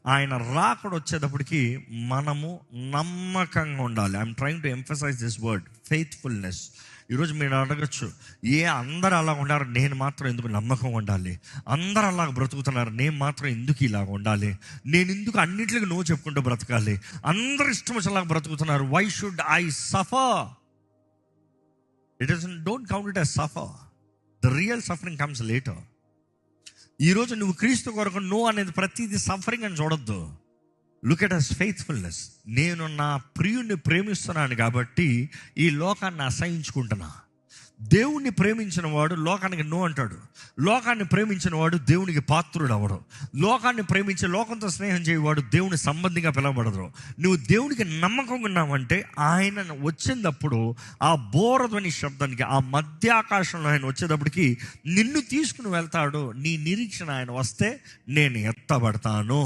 ఆయన రాకడ వచ్చేటప్పటికి మనము నమ్మకంగా ఉండాలి. I'm trying to emphasise this word, faithfulness. ఈరోజు మీరు అడగచ్చు, అందరు అలా ఉన్నారు, నేను మాత్రం ఎందుకు నమ్మకంగా ఉండాలి? అందరు అలా బ్రతుకుతున్నారు, నేను మాత్రం ఎందుకు ఇలాగ ఉండాలి? నేను ఎందుకు అన్నింటికి నువ్వు చెప్పుకుంటూ బ్రతకాలి? అందరు ఇష్టం వచ్చేలాగా బ్రతుకుతున్నారు, why should I suffer? It is don't count it as suffer. The real suffering comes later. ఈరోజు నువ్వు క్రీస్తు కొరకు నో అనేది ప్రతిదీ సఫరింగ్ అని చూడొద్దు. Look at as faithfulness. నేను నా ప్రియుణ్ణి ప్రేమిస్తున్నాను కాబట్టి ఈ లోకాన్ని అసహించుకుంటున్నా. దేవుణ్ణి ప్రేమించిన వాడు లోకానికి నో అంటాడు. లోకాన్ని ప్రేమించిన వాడు దేవునికి పాత్రుడు అవడు. లోకాన్ని ప్రేమించే, లోకంతో స్నేహం చేయవాడు దేవుని సంబంధిగా పిలవబడదు. నువ్వు దేవునికి నమ్మకంగా ఉన్నావంటే ఆయన వచ్చినప్పుడు ఆ బోరధ్వని శబ్దానికి, ఆ మధ్యాకాశంలో ఆయన వచ్చేటప్పటికి నిన్ను తీసుకుని వెళ్తాడు. నీ నిరీక్షణ ఆయన వస్తే నేను ఎత్తబడతాను.